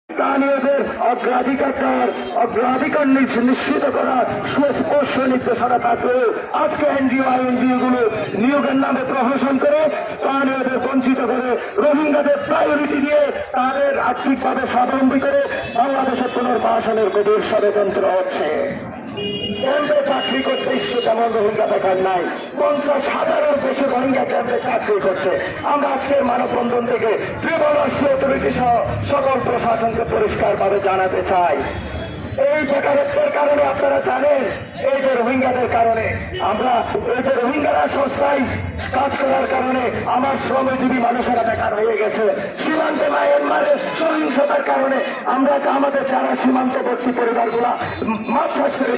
স্থানীয়দের অগ্রাধিকার নিশ্চিত করার সুস্পষ্ট নির্দেশনা থাকলেও আজকে এনজিও গুলো নিয়োগের নামে প্রহসন করে স্থানীয়দের বঞ্চিত করে রোহিঙ্গাদের প্রায়োরিটি দিয়ে তাদের আর্থিকভাবে স্বাবলম্বী করে বাংলাদেশের পুনর্বাসনের গভীর ষড়যন্ত্র হচ্ছে। ক্যাম্পে চাকরি করতে ইচ্ছে তেমন রোহিঙ্গা বেকার নাই, 50,000-এর বেশি রোহিঙ্গা ক্যাম্পে চাকরি করছে। আমরা আজকের মানববন্ধন থেকে ট্রাইবাল অথরিটি সহ সকল প্রশাসনকে পরিষ্কারভাবে জানাতে চাই, এই বেকারত্বের কারণে আপনারা জানেন, এই যে রোহিঙ্গাদের কারণে আমরা এই যে রোহিঙ্গারা সস্তায় কাজ করার কারণে আমার শ্রমজীবী মানুষেরা বেকার হয়ে গেছে। সীমান্তে মায়ানমারের সহিংসতার কারণে আমরা আমাদের যারা সীমান্তবর্তী পরিবারগুলা মাছ চাষ করে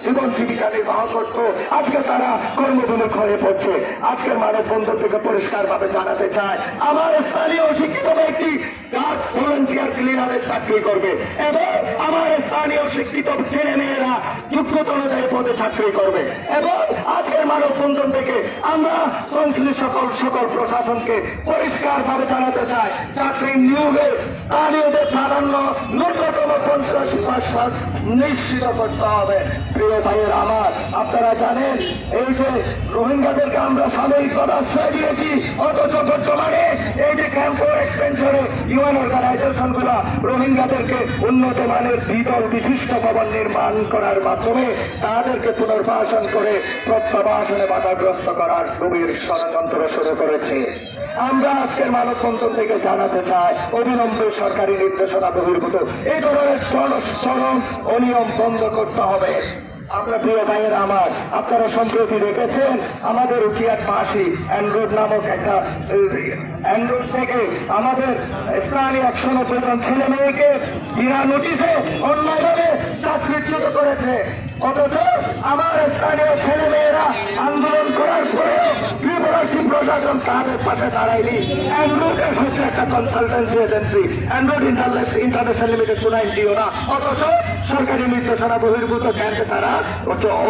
জীবন জীবিকা নির্বাহ করত, আজকে তারা কর্মবিমুখ হয়ে পড়ছে। আজকের মানববন্ধন থেকে পরিষ্কারভাবে জানাতে চায়, আমার স্থানীয় শিক্ষিত ব্যক্তি তার ভলান্টিয়ার ক্লিনারে চাকরি করবে এবং আমার স্থানীয় শিক্ষিত ছেলে মেয়েরা যোগ্যতা অনুযায়ী পদে চাকরি করবে। এবং আজকের মানববন্ধন থেকে আমরা সংশ্লিষ্ট সকল প্রশাসনকে পরিষ্কারভাবে জানাতে চাই, চাকরি নিয়োগে স্থানীয়দের প্রাধান্য ন্যূনতম 50% নিশ্চিত করতে হবে। প্রিয় ভাইয়ের আমার, আপনারা জানেন এই যে রোহিঙ্গাদেরকে আমরা সাময়িকভাবে আশ্রয় দিয়েছি, অথচ বর্তমানে এই যে ক্যাম্প এক্সটেনশনে ইউএন অর্গানাইজেশন গুলা রোহিঙ্গাদেরকে উন্নত মানের দ্বিতল বিশিষ্ট ভবন নির্মাণ করার মাধ্যমে তাদেরকে পুনর্বাসন করে প্রত্যাবাসনে বাধাগ্রস্ত করার গভীর ষড়যন্ত্র শুরু করেছে। আমরা আজকের মানববন্ধন থেকে জানাতে চাই, অবিলম্বে সরকারি নির্দেশনা বহির্ভূত এই ধরনের চরম অনিয়ম বন্ধ করতে হবে। আপনার প্রিয় ভাইয়েরা আমার, আপনারা সম্প্রতি দেখেছেন আমাদের উকিয়াত পাশি অ্যান্ড্রয়েড নামক একটা অ্যান্ড্রয়েড থেকে আমাদের স্থানীয় 190 জন ছেলে মেয়েকে বিনা নোটিশে অন্যায়ভাবে চাকরিচ্যুত করেছে। অথচ আমার স্থানীয় ছেলে মেয়েরা আন্দোলন করার পরেও ত্রিপুরাসী প্রশাসন তাদের পাশে দাঁড়ায়নি। অ্যান্ড্রয়েড হচ্ছে একটা consultancy agency, Android international limited কোন এনজিও না, অথচ সরকারি নির্দেশনা বহির্ভূত ক্যাম্পে তারা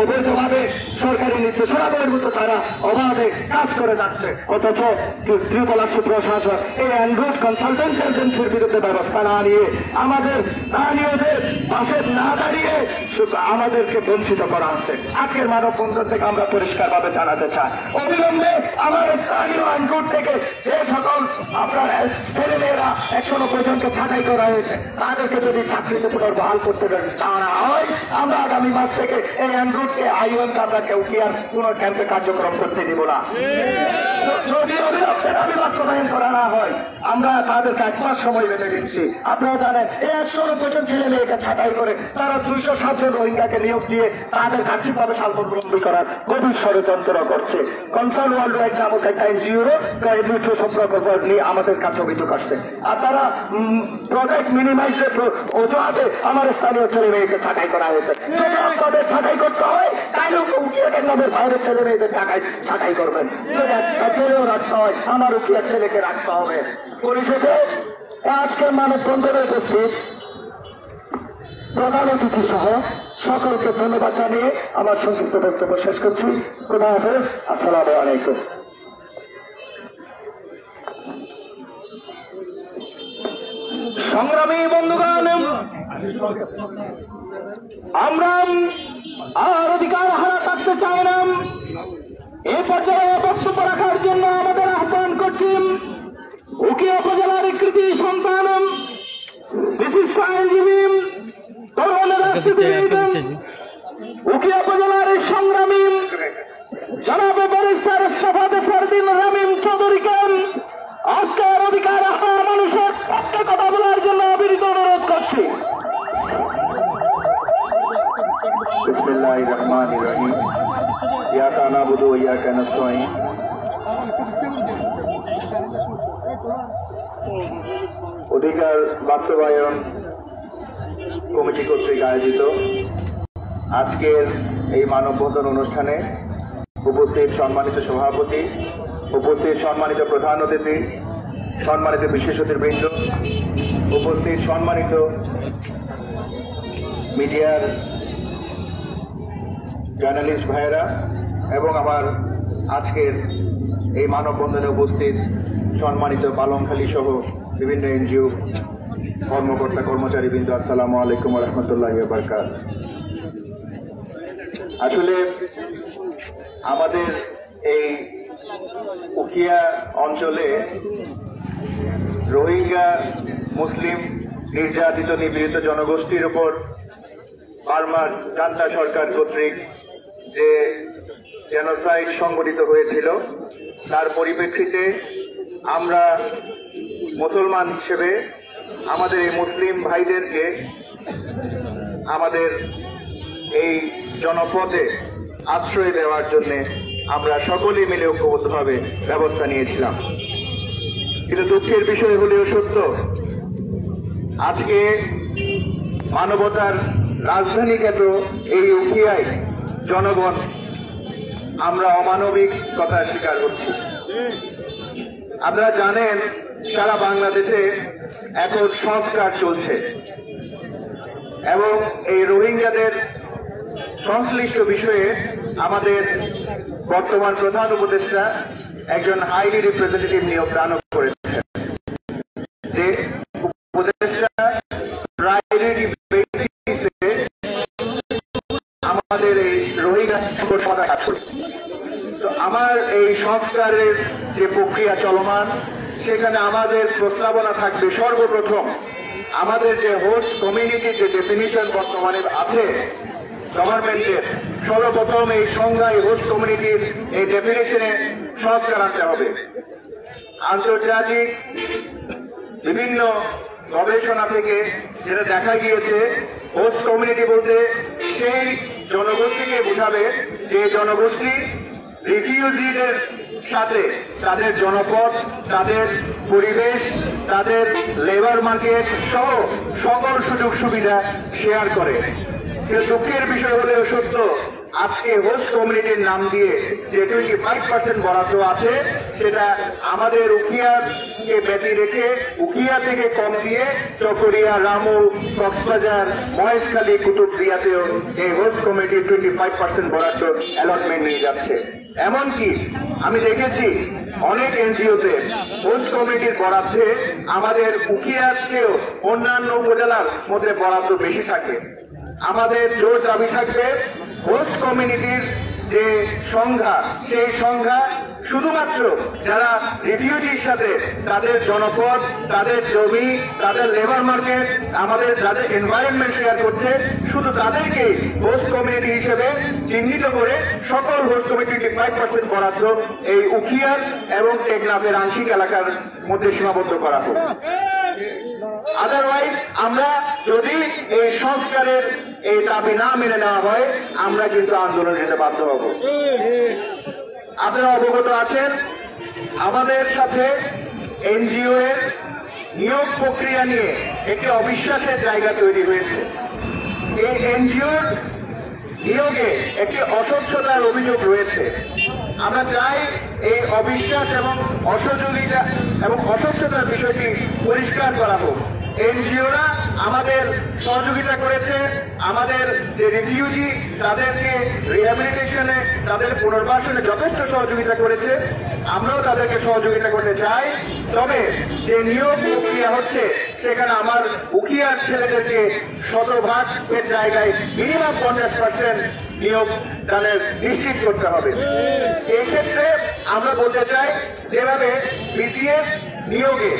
অবৈধভাবে সরকারি নির্দেশনা বহির্ভূত তারা অবাধে কাজ করে যাচ্ছে। অথচ ত্রিপুরাসী প্রশাসন এই অ্যান্ড্রয়েড কনসালটেন্সি এজেন্সির বিরুদ্ধে ব্যবস্থা না নিয়ে আমাদের স্থানীয়দের পাশে না দাঁড়িয়ে আমাদেরকে বঞ্চিত করা হচ্ছে। আজকের মানববন্ধন থেকে আমরা পরিষ্কারভাবে জানাতে চাই, অবিলম্বে আমার স্থানীয় অ্যান্ড্রয়েড থেকে যে সকল আপনার ছেলেমেয়েরা 190 জনকে ছাঁটাই করা হয়েছে তাদেরকে যদি চাকরিতে পুনর্বহাল করতে না হয়, আমরা আগামী মাস থেকে এই অ্যান্ড্রয়েডকে আইওএন আমরা কেউ কি আর কোন ক্যাম্পে কার্যক্রম করতে দিব না। যদি অবিলম্বে দাবি বাস্তবায়ন করা না হয়, আমরা তাদেরকে 1 মাস সময় বেঁধে দিচ্ছি। আপনারা জানেন এই 190 জন ছেলে মেয়েকে ছাঁটাই করে তারা 207 জন রোহিঙ্গাকে নিয়োগ দিয়ে তাদের আর্থিকভাবে স্বাবলম্বী করার গভীর ষড়যন্ত্র করছে। কনসার্ন ওয়ার্ল্ড ওয়াইড নামক একটা এনজিওরও সম্পর্ক নিয়ে আমাদের কাছে অভিযোগ আসছে। আর তারা প্রজেক্ট মিনিমাইজের অজুহাতে আমার স্থানীয় ছেলে মেয়েকে ছাঁটাই করা হয়েছে। যদি আপনাদের ছাঁটাই করতে হয় তাহলে উকিয়াটের নামের বাইরে ছেলে মেয়েদের টাকায় ছাঁটাই করবেন। যদি একটা ছেলেও রাখতে হয় আমার উকিয়ার ছেলেকে রাখতে হবে। পরিশেষে আজকের মানববন্ধনে উপস্থিত প্রধান অতিথি সহ সকলকে ধন্যবাদ জানিয়ে আমার সংক্ষিপ্ত বক্তব্য শেষ করছি। খোদা হাফেজ, আসসালামু আলাইকুম। সংগ্রামী বন্ধুগণ, আমরা আর অধিকার হারা থাকতে চাই না। এই পর্যায়ে বক্তব্য রাখার জন্য আমাদের আহ্বান করছি উকিয়া উপজেলার কৃতি সন্তান, বিশিষ্ট আইনজীবী, তরুণ রাজনীতিবিদ, উকিয়া উপজেলার সংগ্রামী জনাব ব্যারিস্টার সাফাত ফারদিন রামিম চৌধুরীকে আজকের অধিকার হারা মানুষের পক্ষে কথা বলার জন্য বিনীত অনুরোধ করছি। বিসমিল্লাহির রহমানির রহিম। ইয়াকা নাবুদু ওয়া ইয়াকা নাস্তাঈন। অধিকার বাস্তবায়ন কমিটি কর্তৃক আয়োজিত আজকের এই মানববন্ধন অনুষ্ঠানে উপস্থিত সম্মানিত সভাপতি, উপস্থিত সম্মানিত প্রধান অতিথি, সম্মানিত বিশেষ অতিথিবৃন্দ, উপস্থিত সম্মানিত মিডিয়ার জার্নালিস্ট ভাইয়েরা এবং আমার আজকের এই মানববন্ধনে উপস্থিত সম্মানিত পালংখালী সহ বিভিন্ন এনজিও কর্মকর্তা কর্মচারীবৃন্দ, আসসালামু আলাইকুম ওয়া রাহমাতুল্লাহি ওয়া বারাকাতুহু। আসলে আমাদের এই উখিয়া অঞ্চলে রোহিঙ্গা মুসলিম নির্যাতিত নিপীড়িত জনগোষ্ঠীর উপর বার্মার জান্তা সরকার কর্তৃক যে জেনোসাইড সংঘটিত হয়েছিল, তার পরিপ্রেক্ষিতে আমরা মুসলমান হিসেবে আমাদের এই মুসলিম ভাইদেরকে আমাদের এই জনপদে আশ্রয় দেওয়ার জন্য আমরা সকলে মিলে ঐক্যবদ্ধভাবে ব্যবস্থা নিয়েছিলাম। কিন্তু দুঃখের বিষয় হলেও সত্য, আজকে মানবতার রাজধানী খ্যাত এই উখিয়ায় জনগণ আমরা অমানবিকতার শিকার হচ্ছি। আপনারা জানেন সারা বাংলাদেশে এখন সংস্কার চলছে এবং এই রোহিঙ্গাদের সংশ্লিষ্ট বিষয়ে আমাদের বর্তমান প্রধান উপদেষ্টা একজন হাইলি রিপ্রেজেন্টেটিভ নিয়োগ দান করেছেন, যে উপদেষ্টা প্রায়োরিটি বেসিসে আমাদের এই রোহিঙ্গা সমাধান কাজ করে। তো আমার এই সংস্কারের যে প্রক্রিয়া চলমান, সেখানে আমাদের প্রস্তাবনা থাকবে সর্বপ্রথম আমাদের যে হোস্ট কমিউনিটির যে ডেফিনিশন বর্তমানে আছে গভর্নমেন্টের, সর্বপ্রথম এই সংজ্ঞায় হোস্ট কমিউনিটির এই ডেফিনেশনে সংস্কার আনতে হবে। আন্তর্জাতিক বিভিন্ন গবেষণা থেকে যেটা দেখা গিয়েছে, হোস্ট কমিউনিটি বলতে সেই জনগোষ্ঠীকে বোঝাবে যে জনগোষ্ঠী রিফিউজিদের সাথে তাদের জনপদ, তাদের পরিবেশ, তাদের লেবার মার্কেট সহ সকল সুযোগ সুবিধা শেয়ার করে। কিন্তু দুঃখের বিষয় হলেও সত্য, আজকে হোস্ট কমিউনিটির নাম দিয়ে যে 25% বরাদ্দ আছে, সেটা আমাদের উখিয়াকে ব্যতি রেখে উখিয়া থেকে কম দিয়ে চকরিয়া, রামু, কক্সবাজার, মহেশখালী, কুতুবদিয়াতেও এই হোস্ট কমিটির 25% বরাদ্দ অ্যালটমেন্ট নিয়ে যাচ্ছে। এমনকি আমি দেখেছি অনেক এনজিওতে হোস্ট কমিটির বরাদ্দে আমাদের উখিয়ার চেয়েও অন্যান্য উপজেলার মধ্যে বরাদ্দ বেশি থাকে। আমাদের জোর দাবি থাকবে হোস্ট কমিউনিটির যে সংখ্যা, সেই সংখ্যা শুধুমাত্র যারা রিফিউজির সাথে তাদের জনপদ, তাদের জমি, তাদের লেবার মার্কেট, আমাদের যাদের এনভায়রনমেন্ট শেয়ার করছে, শুধু তাদেরকে হোস্ট কমিউনিটি হিসেবে চিহ্নিত করে সকল হোস্ট কমিউনিটি 5% বরাদ্দ এই উখিয়ার এবং টেকনাফের আংশিক এলাকার মধ্যে সীমাবদ্ধ করা হোক। আদারওয়াইজ আমরা যদি এই সংস্কারের এই দাবি না মেনে নেওয়া হয়, আমরা কিন্তু আন্দোলন যেতে বাধ্য হব। আপনারা অবগত আছেন, আমাদের সাথে এনজিও এর নিয়োগ প্রক্রিয়া নিয়ে একটি অবিশ্বাসের জায়গা তৈরি হয়েছে। এই এনজিওর নিয়োগে একটি অস্বচ্ছতার অভিযোগ রয়েছে। আমরা চাই এই অবিশ্বাস এবং অসহযোগিতা এবং অস্বচ্ছতার বিষয়টি পরিষ্কার করা হোক। এনজিওরা আমাদের সহযোগিতা করেছে, আমাদের যে রিফিউজি তাদেরকে রিহ্যাবিলিটেশনে, তাদের পুনর্বাসনে যথেষ্ট সহযোগিতা করেছে। আমরাও তাদেরকে সহযোগিতা করতে চাই। তবে যে নিয়োগ প্রক্রিয়া হচ্ছে, সেখানে আমার উখিয়ার ছেলেদেরকে 100% জায়গায় মিনিমাম 50% নিয়োগ দানের নিশ্চিত করতে হবে। এই ক্ষেত্রে আমরা বলতে চাই, যেভাবে বিসিএস নিয়োগে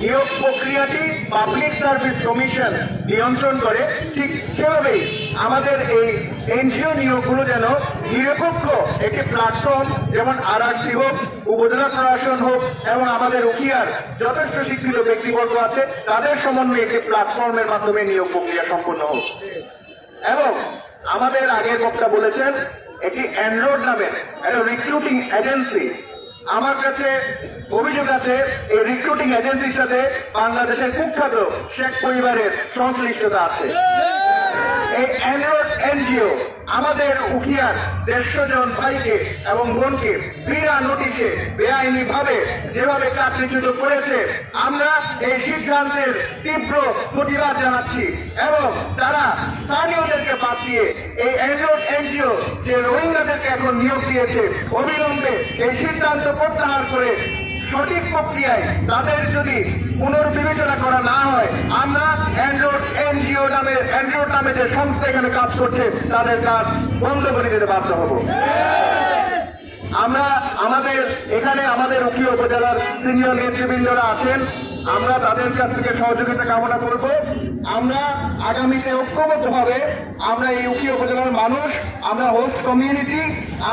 নিয়োগ প্রক্রিয়াটি পাবলিক সার্ভিস কমিশন নিয়ন্ত্রণ করে, ঠিক সেভাবেই আমাদের এই এনজিও নিয়োগগুলো যেন নিরপেক্ষ একটি প্ল্যাটফর্ম, যেমন আরআরসি হোক, উপজেলা প্রশাসন হোক এবং আমাদের উখিয়ার যথেষ্ট শিক্ষিত ব্যক্তিবর্গ আছে, তাদের সমন্বয়ে একটি প্ল্যাটফর্মের মাধ্যমে নিয়োগ প্রক্রিয়া সম্পন্ন হোক। এবং আমাদের আগের বক্তা বলেছেন, একটি এনরোড নামের একটা রিক্রুটিং এজেন্সি, আমার কাছে অভিযোগ আছে এই রিক্রুটিং এজেন্সির সাথে বাংলাদেশের কুখ্যাত শেখ পরিবারের সংশ্লিষ্টতা আছে। এই এনরোড এনজিও আমাদের উখিয়ার 150 জন ভাইকে এবং বোনকে বিনা নোটিশে বেআইনি ভাবে যেভাবে চাকরিচ্যুত করেছে, আমরা এই সিদ্ধান্তের তীব্র প্রতিবাদ জানাচ্ছি এবং তারা স্থানীয়দেরকে বাদ দিয়ে এই এনরোড এনজিও যে রোহিঙ্গাদেরকে এখন নিয়োগ দিয়েছে, অবিলম্বে এই সিদ্ধান্ত প্রত্যাহার করে সঠিক প্রক্রিয়ায় তাদের যদি পুনর্বিবেচনা করা না হয়, আমরা এনজিও নামে যে সংস্থা এখানে কাজ করছে তাদের কাজ বন্ধ করে দিতে বাধ্য হব। আমরা আমাদের উখিয়া উপজেলার সিনিয়র নেতৃবৃন্দরা আছেন, আমরা তাদের কাছ থেকে সহযোগিতা কামনা করব। আমরা আগামীতে ঐক্যবদ্ধভাবে আমরা এই উখিয়া উপজেলার মানুষ, আমরা হোস্ট কমিউনিটি,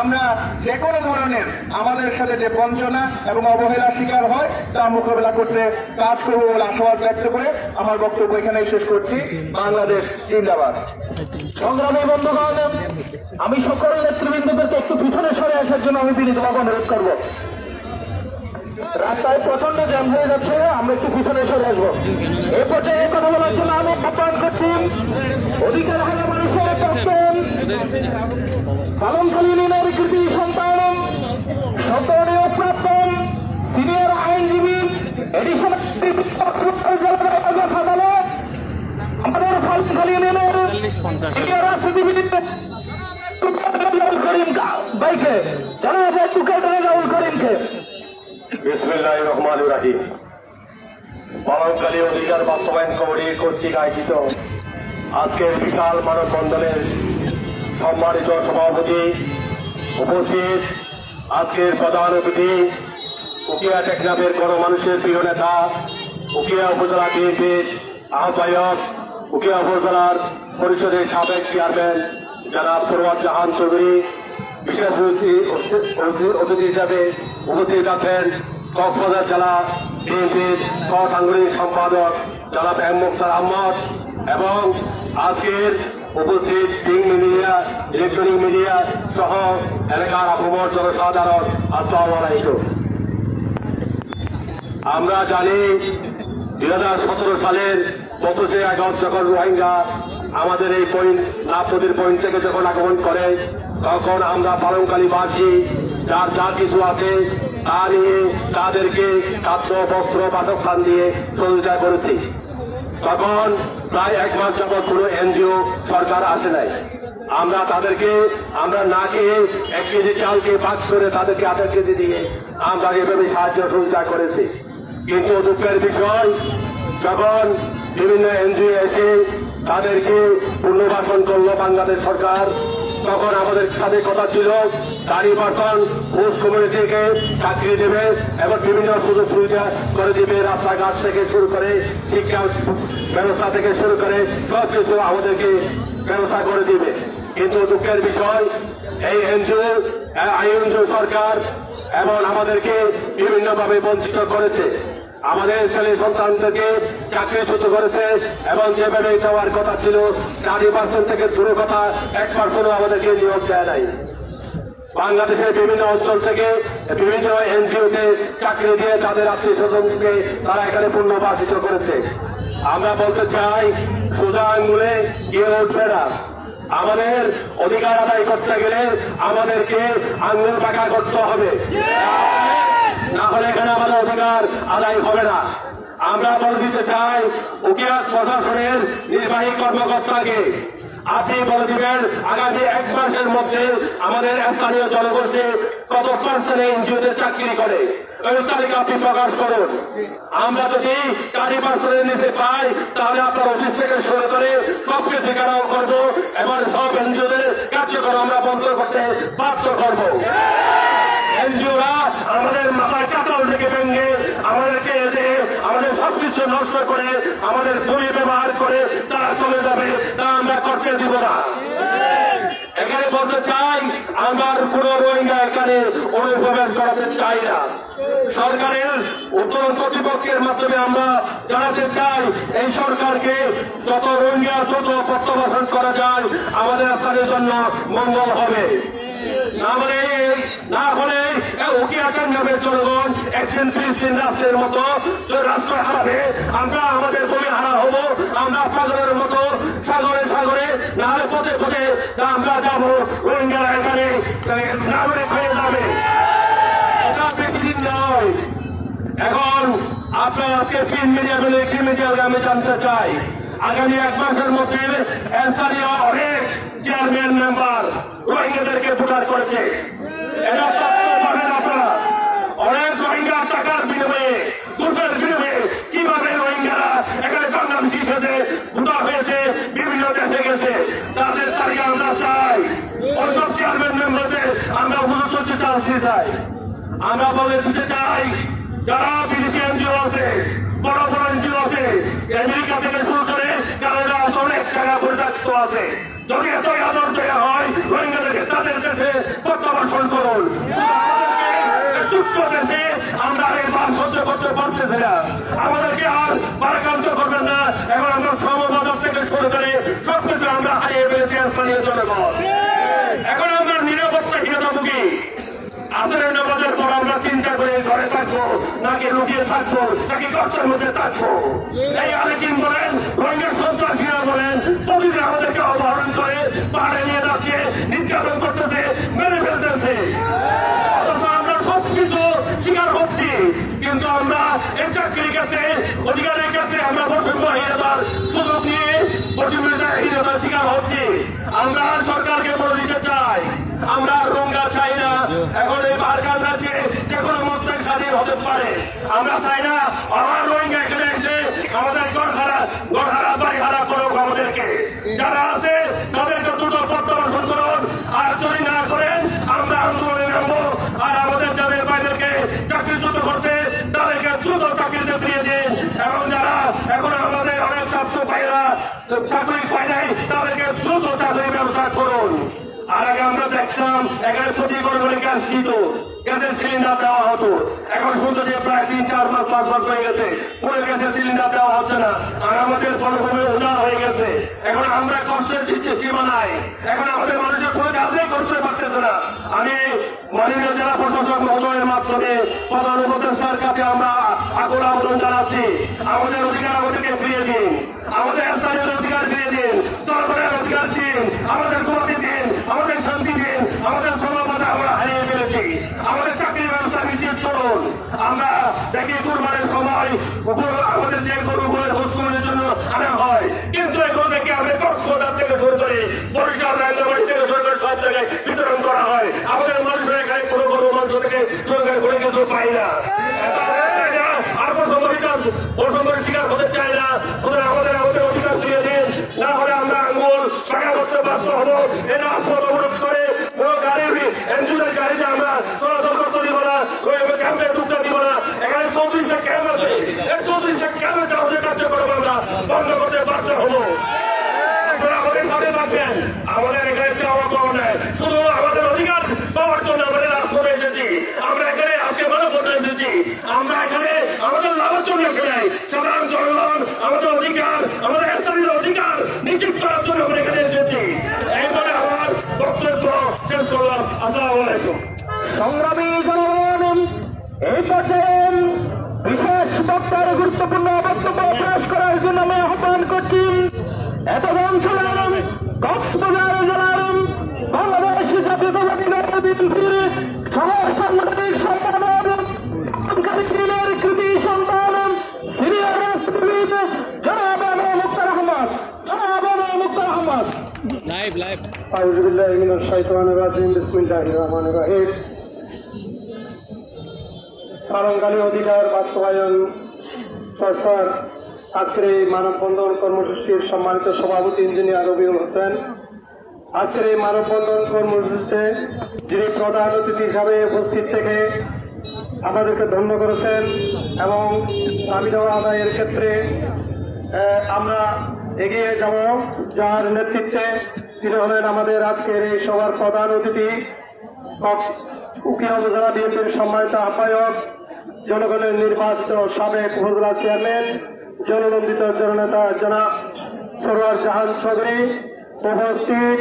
আমরা যে কোনো ধরনের আমাদের সাথে যে বঞ্চনা এবং অবহেলা শিকার হয় তা মোকাবেলা করতে কাজ করবো বলে আশাবাদ ব্যক্ত করে আমার বক্তব্য এখানেই শেষ করছি। বাংলাদেশ জিন্দাবাদ। সংগ্রামী বন্ধুগণ, আমি সকল নেতৃবৃন্দদেরকে একটু পিছনে সরে আসার জন্য আমি বিনীতভাবে অনুরোধ করব। রাস্তায় প্রচন্ড জ্যাম হয়ে যাচ্ছে, আমরা একটু পিছনে সরে আসবো। এ পর্যায়ে কথা বলার জন্য আমি আহ্বান করছি অধিকার হারা মানুষের পক্ষেন পালনকালী ইউনিয়নের কৃতি সন্তান সম্মানীয় প্রাক্তন সিনিয়র আইনজীবী এডিশনাল আদালত আমাদের পালনকালী ইউনিয়নের সিনিয়র রাজনীতিবিদ করিম ভাইকে জনাব রাহুল করিমকে। বিসমিল্লাহির রহমানির রহিম। পালনকালী অধিকার বাস্তবায়ন কমিটি কর্তৃক আয়োজিত আজকের বিশাল মানববন্ধনের সম্মানিত সভাপতি, উপস্থিত আজকের প্রধান অতিথি, উখিয়া টেকনাফের গণমানুষের প্রিয় নেতা, উখিয়া উপজেলা বিএনপির আহ্বায়ক, উখিয়া উপজেলার পরিষদের সাবেক চেয়ারম্যান জনাব সরওয়ার জাহান চৌধুরী, বিশেষ অতিথি হিসাবে উপস্থিত আছেন কক্সবাজার জেলা বিএনপির সাংগঠনিক সম্পাদক জনাব এম মুখতার আহমদ এবং আজকের উপস্থিত প্রিন্ট মিডিয়া, ইলেকট্রনিক মিডিয়া সহ এলাকার আপামর জনসাধারণ, আসসালামু আলাইকুম। আমরা জানি 2017 সালের 25 আগস্ট যখন রোহিঙ্গা আমাদের এই পয়েন্ট নাপনদীর পয়েন্ট থেকে যখন আগমন করে, তখন আমরা পালনকালীবাসী যার যা কিছু আছে তা নিয়ে তাদেরকে খাদ্য, বস্ত্র, বাসস্থান দিয়ে সহযোগিতা করেছি। তখন প্রায় 1 মাস যাবৎ কোন এনজিও সরকার আসে নাই। আমরা তাদেরকে না খেয়ে 1 কেজি চালকে ভাগ করে তাদেরকে 8 কেজি দিয়ে আমরা এভাবে সাহায্য সহযোগিতা করেছি। কিন্তু দুঃখের বিষয়, যখন বিভিন্ন এনজিও এসে তাদেরকে পুনর্বাসন করল বাংলাদেশ সরকার, তখন আমাদের সাথে কথা ছিল 30% হোস্ট কমিউনিটিকে চাকরি দেবে এবং বিভিন্ন সুযোগ সুবিধা করে দিবে, রাস্তাঘাট থেকে শুরু করে শিক্ষা ব্যবস্থা থেকে শুরু করে সবকিছু আমাদেরকে ব্যবস্থা করে দিবে। কিন্তু দুঃখের বিষয়, এই এনজিও সরকার এবং আমাদেরকে বিভিন্নভাবে বঞ্চিত করেছে। আমাদের ছেলে সন্তানদেরকে চাকরিচ্যুত করেছে এবং যেভাবে দেওয়ার কথা ছিল 30% থেকে দূরের কথা 1%ও আমাদেরকে নিয়োগ দেয় নাই। বাংলাদেশের বিভিন্ন অঞ্চল থেকে বিভিন্ন এনজিওতে চাকরি দিয়ে তাদের আত্মীয় স্বজনকে তারা এখানে পুনর্বাসিত করেছে। আমরা বলতে চাই, সোজা আঙ্গুলে গিয়ে উঠবে না। আমাদের অধিকার আদায় করতে গেলে আমাদেরকে আঙ্গুল বাঁকা করতে হবে, না হলে এখানে আমাদের অধিকার আদায় হবে না। আমরা বলে দিতে চাই উখিয়া প্রশাসনের নির্বাহী কর্মকর্তাকে, আপনি বলে দিবেন আগামী 1 মাসের মধ্যে আমাদের স্থানীয় জনগোষ্ঠী কত পার্সেন্ট এনজিওতে চাকরি করে, ওই তালিকা আপনি প্রকাশ করুন। আমরা যদি 30% নিচে পাই, তাহলে আপনার অফিস থেকে শুরু করে সবকিছু ঘেরাও করবো এবং সব এনজিওদের কার্যক্রম আমরা বন্ধ করতে বাধ্য করব। এনজিওরা আমাদের মাথায় কাটাল থেকে ভেঙে আমাদেরকে আমাদের সবকিছু নষ্ট করে আমাদের বই ব্যবহার করে তারা চলে যাবে, তা আমরা করতে দিব না। এখানে বলতে চাই, আমরা কোন রোহিঙ্গা এখানে অনুপ্রবেশ করাতে চাই না। সরকারের উত্তরণ কর্তৃপক্ষের মাধ্যমে আমরা জানাতে চাই, এই সরকারকে যত রোহিঙ্গা দ্রুত প্রত্যাবাসন করা যায় আমাদের স্থানের জন্য মঙ্গল হবে। না হলে উখিয়া টেকনাফের জনগণ একদিন ফিলিস্তিন রাষ্ট্রের মতো রাষ্ট্র হারাবে, আমরা আমাদের ভূমি হারা হব, আমরা সাগরের মতো সাগরে সাগরে না হলে পথে পথে আমরা যাব, রোহিঙ্গারা এখানে নাগরিক হয়ে যাবে। এটা বেশি দিন নয়। এখন আপনার আজকে প্রিন্ট মিডিয়া বলে কি মিডিয়া আমি জানতে চাই, আগামী 1 মাসের মধ্যে স্থানীয় অনেক চেয়ারম্যান মেম্বার রোহিঙ্গাদেরকে ভোটার করেছে। এটা তথ্য পাবেন আপনারা। অনেক রোহিঙ্গা টাকার বিনিময়ে, ঘুষের বিনিময়ে কিভাবে রোহিঙ্গারা এখানে বাংলাদেশি সেজে ভোটার হয়েছে, বিভিন্ন দেশে গেছে, তাদের তালিকা আমরা চাই। ওইসব চেয়ারম্যান মেম্বারদের আমরা অভিযোগ করতে চাই। আমরা বলে দিতে চাই, যারা বিদেশি এনজিও আছে, বড় বড় এনজিও আছে, আমেরিকা থেকে শুরু করে কানাডা অনেক জায়গা পরিত্যক্ত আছে, যদি এত আদর দেওয়া হয় রোহিঙ্গাদেরকে তাদের দেশে প্রত্যাবর্তন করুন। ছোট্ট দেশে আমরা এই বার সহ্য করতে পারতেছি না, আমাদেরকে আর বারাক্রান্ত করবেন না। এখন আমরা শ্রম বাজার থেকে শুরু করে সবকিছু আমরা হারিয়ে ফেলেছি স্থানীয় জনগণ। এখন আমরা নিরাপত্তাহীনতা ভুগি। আসরের নামাজের পর আমরা চিন্তা করে ঘরে থাকবো নাকি লুকিয়ে থাকবো নাকি গর্তের মধ্যে থাকবো। এই আরেকদিন বলেন, রোহিঙ্গা সন্ত্রাসীরা বলেন, প্রতিদিন আমাদেরকে অপহরণ করে পাহাড়ে নিয়ে যাচ্ছে, নির্যাতন করতেছে, মেরে ফেলতেছে। আমরা সবকিছু স্বীকার করছি, কিন্তু আমরা এই চাকরির ক্ষেত্রে, অধিকারের ক্ষেত্রে আমরা বৈষম্যহীনতার সুযোগ নিয়ে বৈষম্যহীনতার শিকার হচ্ছি। আমরা সরকারকে বলে দিতে চাই, আমরা রোহিঙ্গা চাই না। এখন এই বারকান রাজ্যে যে কোনো মুহূর্তে স্বাধীন হতে পারে। আমরা চাই না আবার রোহিঙ্গা এখানে এসে আমাদের গড়হারা বাড়িহারা করুক। আমাদেরকে যারা আছে তাদেরকে দ্রুত প্রত্যাবর্তন করুন, আর যদি না করেন আমরা আন্দোলনে নামবো। আর আমাদের যাদের বাইরেকে চাকরিচ্যুত করছে তাদেরকে দ্রুত চাকরিতে ফিরিয়ে দিন, এবং যারা এখন আমাদের অনেক ছাত্র ভাইরা চাকরি পায় নাই তাদেরকে দ্রুত চাকরির ব্যবস্থা করুন। আর আগে আমরা দেখতাম এখানে প্রতি করে গ্যাস দিত, গ্যাসের সিলিন্ডার দেওয়া হতো। এখন শুনতেছি প্রায় 3-4 মাস 5 মাস হয়ে গেছে, পুরো গ্যাসের সিলিন্ডার দেওয়া হচ্ছে না। আর আমাদের বনভূমি উজাড় হয়ে গেছে, এখন আমরা কষ্টের সীমানায়, এখন আমাদের মানুষের কোনো কাজই করতে পারতেছে না। আমি মাননীয় জেলা প্রশাসক মহোদয়ের মাধ্যমে প্রধান উপদেষ্টার কাছে আমরা আকুল আবেদন জানাচ্ছি, আমাদের অধিকার আমাদেরকে ফিরিয়ে দিন, আমাদের স্থানীয় অধিকার ফিরিয়ে দিন, জনগণের অধিকার দিন, আমাদের গতি দিন, আমাদের শান্তি দিন। আমাদের সমাজে আমরা হারিয়ে ফেলেছি, আমাদের চাকরির ব্যবস্থা নিশ্চিত করুন। আমরা দেখি কুরবানের সময় আমাদের যে গরুগুলোর হোস্টেলের জন্য আনা হয়, কিন্তু এগুলো দেখে আমরা কক্সবাজার থেকে শুরু করে বরিশাল রাঙ্গামাটি থেকে শুরু করে সব জায়গায় বিতরণ করা হয়। আমাদের মানুষের এখানে কোনো গরু মাংস থেকে সরকার কোনো কিছু পাই না। আর বৈষম্যের শিকার হতে চাই না। আমাদের অধিকার দিয়ে দিন, না হলে আমরা আঙ্গুল টাকা করতে বাধ্য হবো। এটা রাজপথ অবরোধ করে কোনো গাড়ি এনজিওর গাড়িতে আমরা চলাচল করতে দিব না, ক্যাম্পে ঢুকতে দিব না। এখানে 34টা ক্যাম্প আছে, এই 34টা ক্যাম্পে আমাদের কার্যক্রম আমরা বন্ধ করতে বাধ্য হবো। আমাদের সাথে থাকবেন, আমাদের এখানে চাওয়া পাওয়া নেই, শুধু আমাদের অধিকার পাওয়ার জন্য আমাদের রাজপথে এসেছি। আমরা এখানে আজকে মানবপথে এসেছি, আমরা এখানে আমাদের লাভের জন্য এখানে সাধারণ জনগণ আমাদের অধিকার, আমাদের স্থানীয় অধিকার নিশ্চিত করার জন্য আমরা এখানে এসেছি। এইভাবে আমার বক্তব্য শেষ করলাম। আসসালামু আলাইকুম। সংগ্রামী জনগণ, এই পর্যায়ে বিশেষ বক্তার গুরুত্বপূর্ণ বক্তব্য পেশ করার জন্য আমি আহ্বান করছি এতক্ষণ ছিলেন কক্সবাজার জেলার বাংলাদেশ জাতীয়তাবাদী দল বিএনপির সহ সাংগঠনিক সম্পাদক দিনের কৃতি সন্তান সিনিয়র রাষ্ট্রবিদ জনাব মুক্তার আহমদ। আউযু বিল্লাহি মিনাশ শাইতানির রাজিম। বিসমিল্লাহির রহমানির রহিম। পালনকালী অধিকার বাস্তবায়ন সংস্থার আজকের এই মানববন্ধন কর্মসূচির সম্মানিত সভাপতি ইঞ্জিনিয়ার রবিউল হোসেন, আজকের এই মানববন্ধন কর্মসূচিতে যিনি প্রধান অতিথি হিসাবে উপস্থিত থেকে আমাদেরকে ধন্য করেছেন এবং দাবি দেওয়া আদায়ের ক্ষেত্রে আমরা এগিয়ে যাব, যার নেতৃত্বে তিনি হলেন আমাদের আজকের এই সভার প্রধান অতিথি, উকিয়া উপজেলা বিএনপির সম্মানিত আহ্বায়ক, জনগণের নির্বাচিত সাবেক উপজেলা চেয়ারম্যান, জননন্দিত জননেতা জনাব সরোয়ার জাহান চৌধুরী, উপস্থিত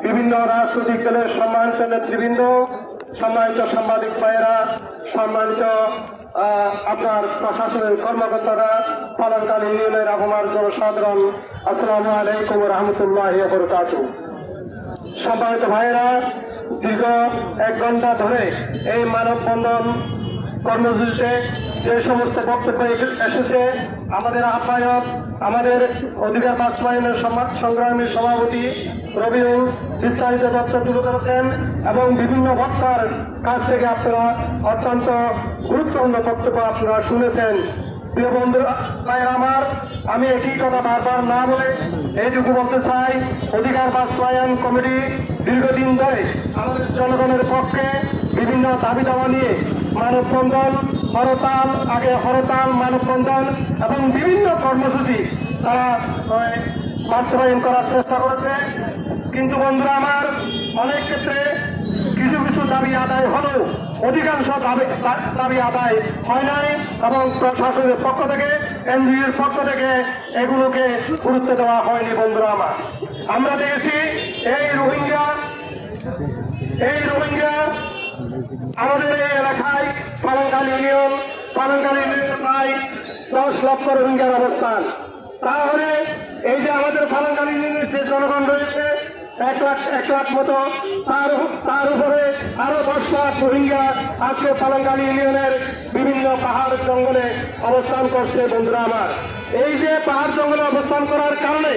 বিভিন্ন রাজনৈতিক দলের সম্মানিত নেতৃবৃন্দ, সম্মানিত সাংবাদিক ভাইয়েরা, সম্মানিত আপনার প্রশাসনের কর্মকর্তারা, পালনকালী ইউনিয়নের আহ্বান জনসাধারণ, আসসালামু আলাইকুম রহমতুল্লাহি ওয়া বারাকাতুহু। সম্মানিত ভাইয়েরা, দীর্ঘ 1 ঘন্টা ধরে এই মানববন্ধন কর্মসূচিতে যে সমস্ত বক্তব্য এসেছে, আমাদের আহ্বায়ক আমাদের অধিকার বাস্তবায়নের সংগ্রামী সভাপতি রবিউল বিস্তারিত তথ্য তুলে ধরেছেন এবং বিভিন্ন বক্তার কাছ থেকে আপনারা অত্যন্ত গুরুত্বপূর্ণ বক্তব্য আপনারা শুনেছেন। প্রিয় বন্ধুরা আমার, আমি একই কথা বারবার না বলে এইটুকু বলতে চাই, অধিকার বাস্তবায়ন কমিটি দীর্ঘদিন ধরে আমাদের জনগণের পক্ষে বিভিন্ন দাবি দাওয়া নিয়ে মানববন্ধন, হরতাল, আগে হরতাল, মানববন্ধন এবং বিভিন্ন কর্মসূচি তারা বাস্তবায়ন করার চেষ্টা করেছে। কিন্তু বন্ধুরা আমার, অনেক ক্ষেত্রে কিছু কিছু দাবি আদায় হলেও অধিকাংশ দাবি আদায় হয় নাই এবং প্রশাসনের পক্ষ থেকে, এনজিওর পক্ষ থেকে এগুলোকে গুরুত্ব দেওয়া হয়নি। বন্ধুরা আমার, আমরা দেখেছি এই রোহিঙ্গা আমাদের এই এলাকায় পালংখালী ইউনিয়ন প্রায় 10 লক্ষ রোহিঙ্গার অবস্থান। তাহলে এই যে আমাদের পালংখালী ইউনিয়নের যে জনগণ রয়েছে 1 লাখ মতো, তার উপরে আরো 10 লাখ রোহিঙ্গা আজকে পালংখালী ইউনিয়নের বিভিন্ন পাহাড় জঙ্গলে অবস্থান করছে। বন্ধুরা আমার, এই যে পাহাড় জঙ্গলে অবস্থান করার কারণে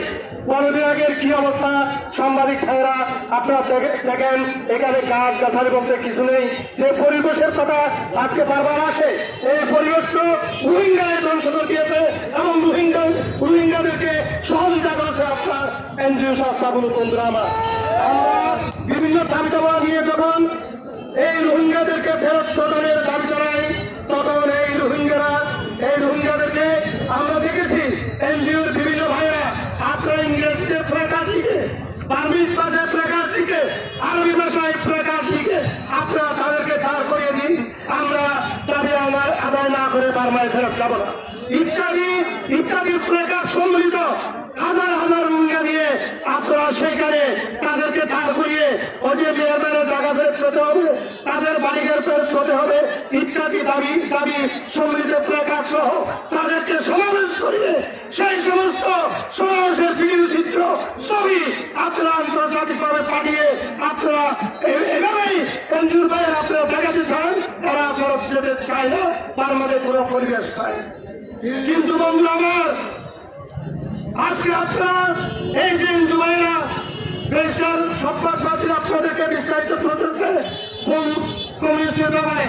বন বিভাগের কি অবস্থা, সাংবাদিক ভাইয়েরা আপনারা দেখেন, এখানে গাছ গাছালি বলতে কিছু নেই। যে পরিবেশের কথা আজকে বারবার আসে, এই পরিবেশ তো রোহিঙ্গায় ধ্বংস করে দিয়েছে এবং রোহিঙ্গাদেরকে সহযোগিতা করেছে আপনার এনজিও সংস্থাগুলো। বন্ধুরা আমার, আমরা বিভিন্ন দাবি দাবা নিয়ে যখন এই রোহিঙ্গাদেরকে ফেরত প্রদানের দাবি জানাই, তখন এই রোহিঙ্গাদেরকে আমরা দেখেছি এনজিওর বিভিন্ন ভাইয়েরা আপনার ইংরেজিতে প্লেকার্ড লিখে, বার্মিজ ভাষায় প্লেকার্ড লিখে, আরবি ভাষায় প্লেকার্ড লিখে আপনারা তাদেরকে দাঁড় করিয়ে দিন, আমরা তাদের আদায় না করে বার্মায় ফেরত যাব না, ইত্যাদি প্লেকার্ড সম্মিলিত হাজার হাজার রোহিঙ্গা নিয়ে আপনারা সেখানে তাদেরকে দাঁড় করিয়ে ওই যে মেয়েদের জায়গা ফেরত পেতে হবে, তাদের বাড়িঘর ফেরত পেতে হবে ইত্যাদি দাবি সম্মিলিত প্লেকার্ড সহ তাদেরকে সমাবেশ করিয়ে সেই সমস্ত সমাবেশের ভিডিও চিত্র ছবি আপনারা আন্তর্জাতিকভাবে পাঠিয়ে আপনারা এভাবেই এনজিওর ভাইয়ের আপনারা দেখাতে চান তারা ফেরত যেতে চায় না, তার মধ্যে পুরো পরিবেশ পায়। কিন্তু বন্ধু আমার, আজকে আপনারা এই যে এনজিও ভাইয়েরা দেশের সভ্যসাথী আপনাদেরকে বিস্তারিত করতেছে কমিউনিটির ব্যাপারে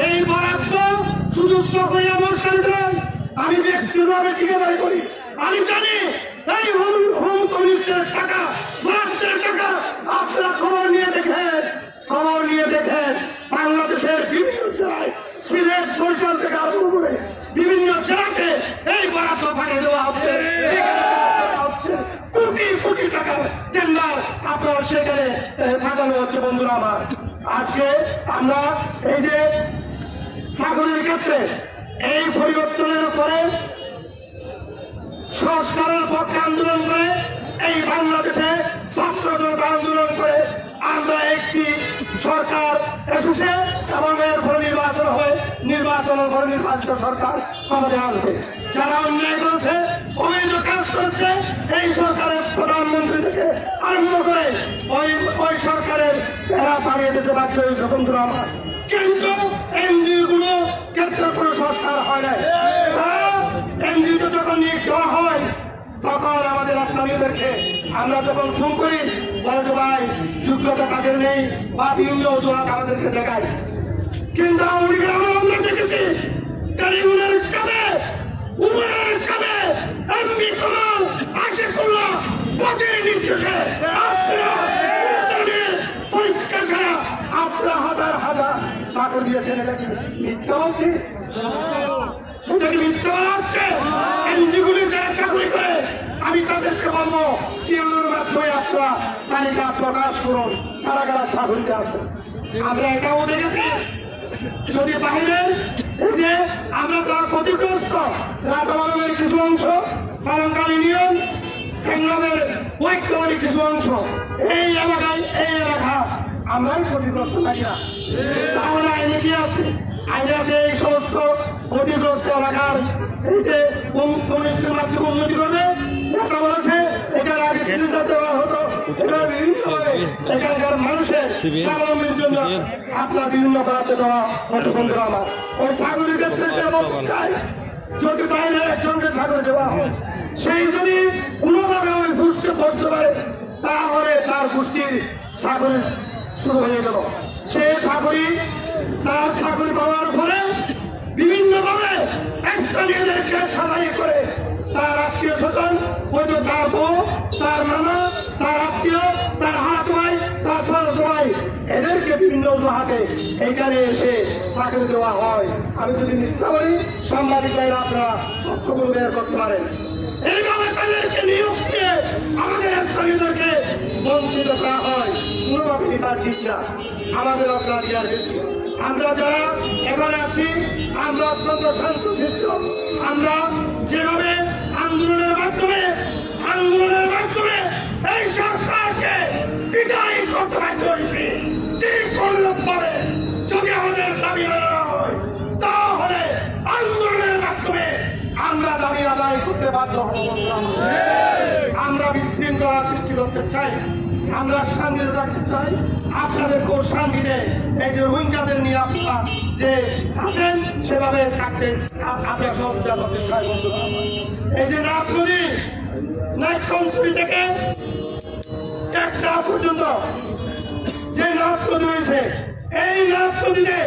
এই বরাদ্দ শুধু সকরিয়া অনুষ্ঠান আমি ব্যক্তিগতভাবে ঠিকাদারি করি। আমি জানি এই হোম কমিউনিটির টাকা, বরাদ্দের টাকা আপনারা খবর নিয়ে দেখেন বাংলাদেশের বিভিন্ন জেলায়, সিলেট, বরিশাল থেকে আরম্ভ করে বিভিন্ন জেলাতে এই বরাদ্দ পাঠিয়ে দেওয়া হচ্ছে। কোটি টাকা টেন্ডার আপনার সেখানে পাঠানো হচ্ছে। বন্ধুরা আমার, আজকে আমরা এই যে সাগরের ক্ষেত্রে এই পরিবর্তনের উপরে সংস্কারের পক্ষে আন্দোলন করে, এই বাংলাদেশে ছাত্র জনতা আন্দোলন করে আমরা একটি সরকার এসেছে এবং এর পরে নির্বাচনের পরে নির্বাচিত সরকার ক্ষমতায় আসবে। যারা অন্যায় করেছে, অবৈধ কাজ করছে, এই সরকারের প্রধানমন্ত্রী থেকে আরম্ভ করে ওই সরকারের এরা পাড়িয়ে দিতে বাধ্য হয়েছে। বন্ধুরা আমার, কিন্তু এনজিও গুলো ক্ষেত্রে কোনো সংস্কার হয় নাই। এনজিওতে যখন নিয়োগ দেওয়া হয় তখন আমাদের স্থানীয়দেরকে আমরা যখন ফোন করি বলে যে ভাই যোগ্যতা তাদের নেই বা বিভিন্ন অজুহাত আমাদেরকে দেখায়। কিন্তু আমরা দেখেছি কারিগরের কাবে, উমরের কাবে, এমপি কমাল, আশিকুল্লাহ পদের নির্দেশে পরীক্ষা ছাড়া আপনারা হাজার হাজার চাকরি দিয়েছেন। এটা কি মিথ্যা বলছি? এটা কি মিথ্যা বলা হচ্ছে? এনজিওগুলি যারা চাকরি করে আমি তাদেরকে বলবো ইউনিয়নের মাধ্যমে আপনারা তালিকা প্রকাশ করুন কারা কারা চাকরিতে আছে। আমরা এটাও দেখেছি যদি বাহিরের যে আমরা তারা ক্ষতিগ্রস্ত রাজাবাগানের কিছু অংশ, পালংখালী ইউনিয়ন, বেঙ্গলের ঐক্যবাদী কিছু অংশ, এই এলাকা আমরাই ক্ষতিগ্রস্ত থাকি না। তাহলে আইনে কি আছে? আইনে আছে এই সমস্ত ক্ষতিগ্রস্ত এলাকার এই যে কমিউনিস্টের মাধ্যমে উন্নতি করবে। দেখা বলেছে এখানে আগে সিলিন্ডার দেওয়া হতো, এখানকার মানুষের স্বাবলম্বীর জন্য আপনার বিভিন্ন করাতে দেওয়া হতো। বন্ধুরা আমার, ওই সাগরের ক্ষেত্রে চাই যদি বাইরে একজনকে সাগর দেওয়া হয় সেই যদি কোনোভাবে ওই গোষ্ঠী বসতে পারে তাহলে তার গোষ্ঠীর চাকরি শুরু হয়ে গেল। সে চাকরি তার চাকরি পাওয়ার ফলে বিভিন্নভাবে স্থানীয়দেরকে সাজাই করে তার আত্মীয় স্বজন, হয়তো তার বউ, তার মামা, তার আত্মীয়, তার হাত ভাই, তার ছোট ভাই, এদেরকে বিভিন্ন অজুহাতে এখানে এসে চাকরি দেওয়া হয়। আমি যদি মিথ্যা বলি সাংবাদিক ভাইরা আপনারা তথ্যগুলো বের করতে পারেন। এইভাবে তাদেরকে নিয়োগ দিয়ে আমাদের স্থানীয়দেরকে বঞ্চিত করা হয়। কোনোভাবে এটা ঠিক না। আমাদের অগ্রাধিকার বেশি। আমরা যারা এখানে আছি আমরা অত্যন্ত শান্তশিষ্ট। আমরা যেভাবে আন্দোলনের মাধ্যমে এই সরকারকে বিদায় করতে বাধ্য হয়েছি, ঠিক অনুরূপভাবে যদি আমাদের দাবি মানা না হয় তাহলে আন্দোলনের মাধ্যমে আমরা দাবি আদায় করতে বাধ্য হব। আমরা বিশৃঙ্খলা সৃষ্টি করতে চাই, আমরা শান্তিতে থাকতে চাই। আপনাদেরকেও শান্তিতে এই যে রোহিঙ্গাদের নিয়ে আপনারা যে আছেন সেভাবে থাকতে আপনারা সহযোগিতা করতে চাই। বন্ধুরা, এই যে নাফ নদী নাইকমছড়ি থেকে একটা পর্যন্ত যে নাফ নদী রয়েছে, এই নাফ নদীতে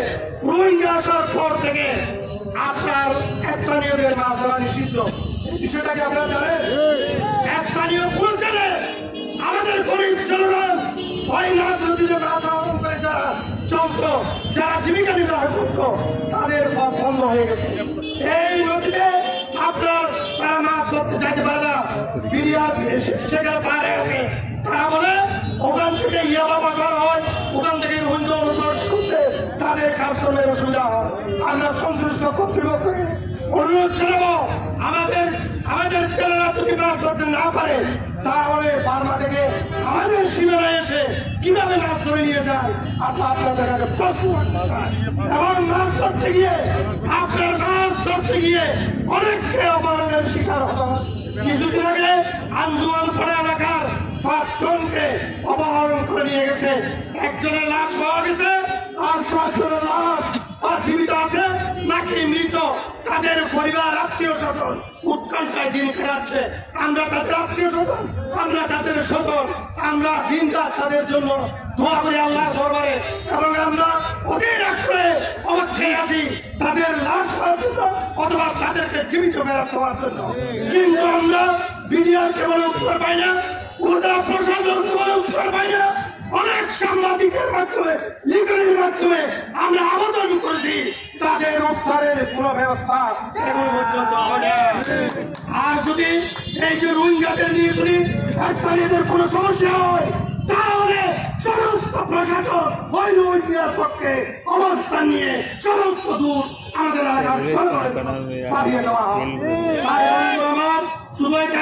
রোহিঙ্গা আসার পর থেকে আপনার স্থানীয়দের মাছ ধরা নিষিদ্ধ। বিষয়টাকে আপনারা জানেন? স্থানীয় কোন জানে আমাদের গরিব জনগণ ওই নাফ নদীতে মাছ আহরণ করে যারা চলত, যারা জীবিকা নির্বাহ করত, তাদের সব বন্ধ হয়ে গেছে। এই নদীতে আপনার তারা মাছ ধরতে চাইতে পারে না। বিডিআর সেখানে পারে আছে, তারা বলে ওখান থেকে ইয়াবা বাজার হয়, ওখান থেকে রোহিঙ্গা অনুপ্রবেশ করতে তাদের কাজকর্মের অসুবিধা হয়। আমরা সংশ্লিষ্ট কর্তৃপক্ষকে অনুরোধ জানাবো আমাদের ছেলেরা যদি মাছ ধরতে না পারে তাহলে বার্মা থেকে আমাদের সীমানা এসে কিভাবে মাছ ধরে নিয়ে যায় আপনাদের কাছে প্রশ্ন এবং মাছ ধরতে গিয়ে অনেককে অপহরণের শিকার হতো। কিছুদিন আগে আঞ্জুমান পাড়া এলাকার 5 জনকে অপহরণ করে নিয়ে গেছে। একজনের লাশ পাওয়া গেছে আর 7 জনের লাশ জীবিত আছে নাকি মৃত তাদের পরিবার আত্মীয় স্বজন উৎকণ্ঠায় দিন কাটাচ্ছে। আমরা তাদের আত্মীয় স্বজন, আমরা তাদের স্বজন, আমরা দিন রাত তাদের জন্য দোয়া করি আল্লাহর দরবারে এবং আমরা অধীর আগ্রহে অপেক্ষায় আছি তাদের লাশ পাওয়ার জন্য অথবা তাদেরকে জীবিত ফেরত পাওয়ার জন্য। কিন্তু আমরা বিডিআর কেবল উত্তর পাই না, উপজেলা প্রশাসন কেবল উত্তর পাই না, অনেক সাংবাদিকের মাধ্যমে লিখনের মাধ্যমে আমরা আবেদন করেছি তাদের উদ্ধারের কোন ব্যবস্থা এখন পর্যন্ত হয়। আর যদি এই যে রোহিঙ্গাদের নিয়ে যদি স্থানীয়দের কোন সমস্যা হয় তাহলে সমস্ত প্রশাসন ওই রোহিঙ্গার পক্ষে অবস্থান নিয়ে সমস্ত দোষ আমাদের এলাকার ছাড়িয়ে দেওয়া হয়। শুধু এটা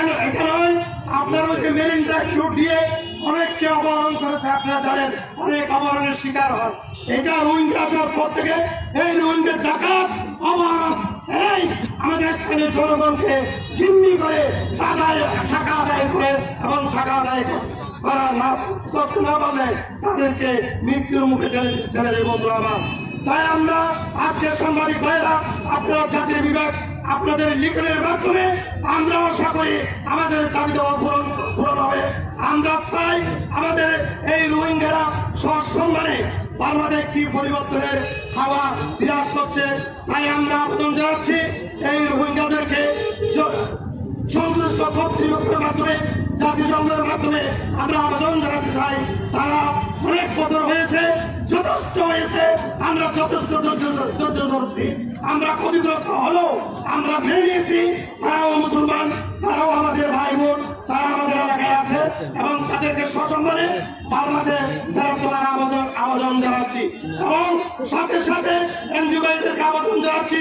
নয়, আপনার ওই যে মেরিন ড্রাইভ রুট দিয়ে অনেককে অপহরণ করেছে, আপনারা জানেন, অনেক অপহরণের শিকার হন। এটা রোহিঙ্গা আসার পর থেকে এই রোহিঙ্গার ডাকাত অপহরণ এই আমাদের স্থানীয় জনগণকে জিম্মি করে টাকা আদায় করে এবং টাকা আদায় করা না করতে না পারলে তাদেরকে মৃত্যুর মুখে ঠেলে দেয়। বন্ধুরা আমার, তাই আমরা আজকে সাংবাদিক ভাইরা আপনারা জাতীয় বিভাগ আপনাদের লিখনের মাধ্যমে আমরা আশা করি আমাদের দাবি দেওয়া পূরণ হবে। আমরা চাই আমাদের এই রোহিঙ্গারা সসম্মানে বাংলাদেশ কি পরিবর্তনের হাওয়া বিরাজ করছে। তাই আমরা আবেদন জানাচ্ছি এই রোহিঙ্গাদেরকে সংশ্লিষ্ট কর্তৃপক্ষের মাধ্যমে জাতিসংঘের মাধ্যমে আমরা আবেদন জানাতে চাই। তারা অনেক বছর হয়েছে, যথেষ্ট হয়েছে, আমরা যথেষ্ট ধৈর্য ধরছি, আমরা ক্ষতিগ্রস্ত হলো আমরা মেনে নিয়েছি। তারাও মুসলমান, তারাও আমাদের ভাই বোন, তারা আমাদের এলাকায় আছে এবং তাদেরকে সসম্মানে বাংলাতে ফেরত তোলার আবেদন জানাচ্ছি এবং সাথে সাথে এনজিও ভাইদেরকে আবেদন জানাচ্ছি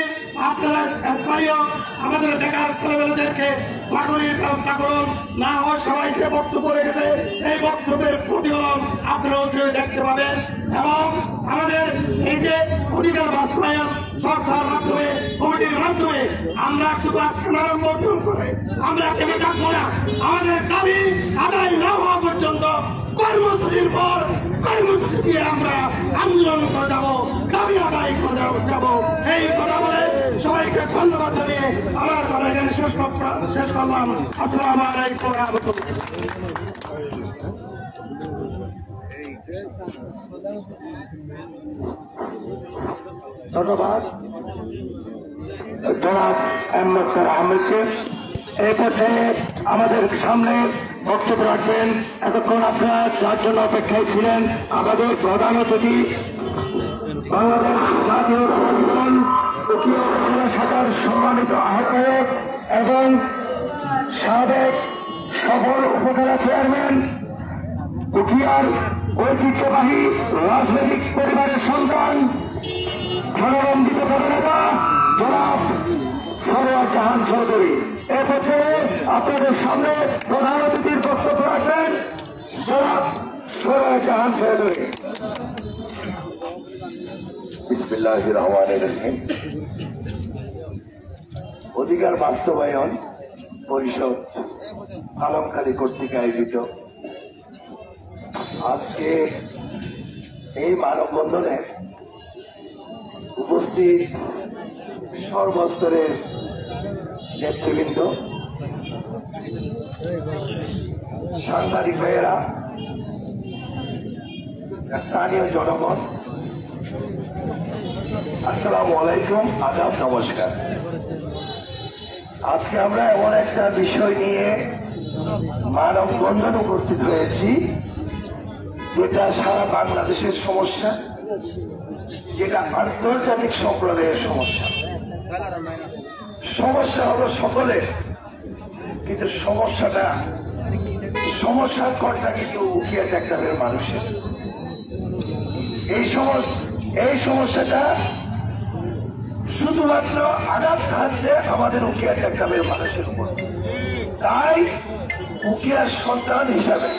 আপনারা স্থানীয় আমাদের বেকার ছেলেমেয়েদেরকে চাকরির ব্যবস্থা করুন। না হয় সবাইকে বক্তব্য রেখেছে, এই বক্তব্যের প্রতিফলন আপনারাও দেখতে পাবেন এবং আমাদের এই যে অধিকার বাস্তবায়ন সংস্থার মাধ্যমে কমিটির মাধ্যমে আমরা শুধু আজকে আরম্ভ করে আমরা থেমে থাকবো না। আমাদের দাবি আদায় না হওয়া পর্যন্ত কর্মসূচির পর কর্মসূচি দিয়ে আমরা আন্দোলন করে যাবো, দাবি আদায় করে যাবো। এই কথা বলে সবাইকে ধন্যবাদ জানিয়ে আমার কথা এখানে শেষ করলাম। আসসালামু আলাইকুম ওয়া রাহমাতুল্লাহ। ধন্যবাদ জনাব মুক্তার আহমেদকে। এই পর্যায়ে আমাদের সামনে বক্তব্য রাখবেন, এতক্ষণ আপনারা যার জন্য অপেক্ষায় ছিলেন, আমাদের প্রধান অতিথি বাংলাদেশ জাতীয় দল উকিল শাখার সম্মানিত আহ্বায়ক এবং সাবেক সফল উপজেলা চেয়ারম্যান, উকিয়ার ঐতিহ্যবাহী রাজনৈতিক পরিবারের সন্তান, জনবন্দিত নেতা জনাব সরোয়ার জাহান চৌধুরী। এ পর্যায়ে আপনাদের সামনে প্রধান অতিথির বক্তব্য রাখবেন জনাব সরোয়ার জাহান চৌধুরী। বিসমিল্লাহির রহমানির রহিম। অধিকার বাস্তবায়ন পরিষদ আলমখালী কর্তৃক আয়োজিত আজকে এই মানববন্ধনে উপস্থিত সর্বস্তরের নেতৃবৃন্দ, সাংবাদিক ভাইয়েরা, স্থানীয় জনগণ, আসসালামু আলাইকুম, আদাব, নমস্কার। আজকে আমরা এমন একটা বিষয় নিয়ে মানববন্ধন উপস্থিত হয়েছি যেটা সারা বাংলাদেশের সমস্যা, যেটা আন্তর্জাতিক সম্প্রদায়ের সমস্যা। সমস্যা হলো সকলের, কিন্তু সমস্যার কর্তা কিন্তু উকিয়া ট্যাক্টারের মানুষের। এই সমস্যাটা শুধুমাত্র আঘাত খাচ্ছে আমাদের উকিয়া ট্যাক্টারের মানুষের উপর। তাই উকিয়ার সন্তান হিসাবে